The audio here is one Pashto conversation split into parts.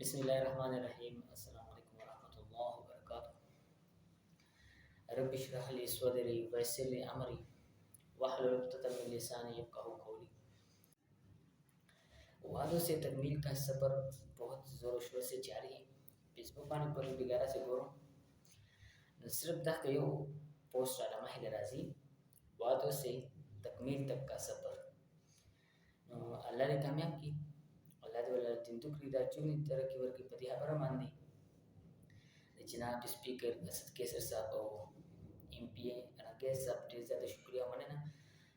بسم الله الرحمن الرحیم. السلام علیکم ورحمۃ اللہ وبرکاتہ. رب اشرح لي صدري ويسر لي امري واحلل عقدة من لساني يفقهوا قولي. وعدوں سے تکمیل کا سفر بہت زور و شور سے جاری ہے. فیس بک باندې پر بګاره سے ګورم نو صرف دا یو پوسټ را مخې راځي وعدوں سے تکمیل تک کا سفر. نو الله دې کامیاب کړي. الله دې ولر تندو کړي دا چونی ترقی ورکړي په دې خبره باندې د جناب سپیکر قیصر صاحب او ایم پی اے رنگیز صاحب ډېر زیاته شکریہ مننه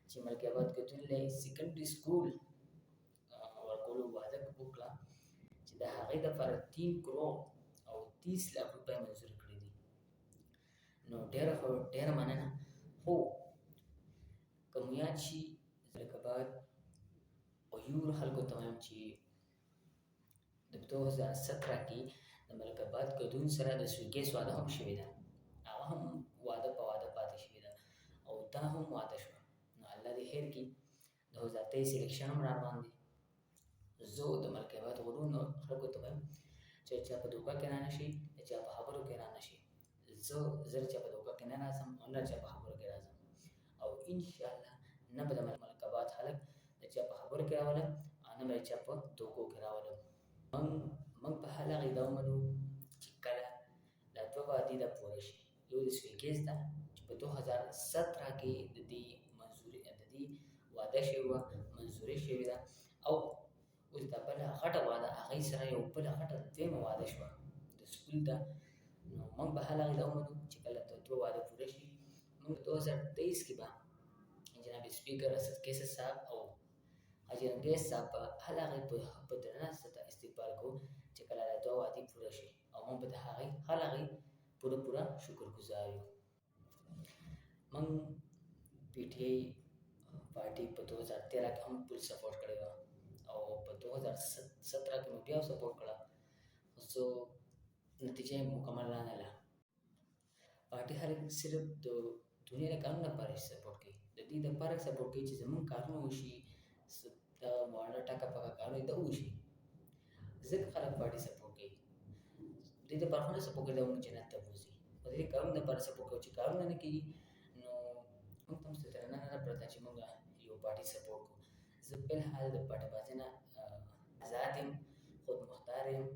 چې ملک آباد گدون له سکنډری سکول ورکولو وعده وکړه چې د هغې دپاره 3 کروڑ او 30 لاک روپۍ منظور کړي دي. نو ډېره مننه. خو که مو یاد شي ملک آباد غیور خلکو ته وایم چې د 2017 کې د ملک آباد گدون سره د سویګیس وعده هم شوې ده. هغه هم وعده په وعده پاتې شوې ده او دا هم وعده شوه. نو الله دې خیر کړي. 2023 ایلکشن هم را روان دی. زه د ملک آباد غرونو خلکو ته وایم چې چا په دوکه کې را نشي، چا په خبرو کې را نشي. زه زر چا په دوکه کې نه راځم او نه چا په خبرو کې راځم او انشاءالله نه به د ملک آباد خلک د چا په خبرو کې راولم او نه به چا په دوکو کې راولم. موږ په حال هغې دا ومنو چې کله دا 2 وعدې دا پوره شي. یو د سویګیس ده چې په 2017 کې د دې وعده شوې وه، منظوري شوې ده او اوس دا بله غټه وعده هغې سره یو بله غټه دویمه وعده شوه د سکول ده. نو موږ په حال هغې دا ومنو چې کله دا 2 وعده پوره شي موږ 2023 کې به جناب سپیکر قیصر صاحب او حاجی رنگیز صاحب په حال هغې په درنه سطح استقبال کوو چې کله دا 2 وعدې پوره شي او موږ به د حال هغې پوره شکرګزار یو. موږ پی ټي آی پارټي په 2013 کې هم پول سپورټ کړی وه او په 2017 کې مو بیا سپورټ کړه خو څو نتیجه یې مکمل رانغله. پارټي خلک صرف د دنیا د کارونو لپاره سپورټ کوي، د دې دپاره سپورټ کوي چې زموږ کارونه وشي، دا واړه ټاکه پاکه کارونه دا وشي. ځکه خلک پارټي سپورټ کوي. د دې دپاره خو نه سپورټ کوي دا موږ جنت ته بوځي، خو د دې کارونو دپاره سپورټ کوي چې کارونه نه کېږي نو موږ ته هم څه درنه نه پرته چې موږ یو پارټي سپورټ کړو. زه فلحال د پاټه بازۍ نه آزاد یم، خود مختار یم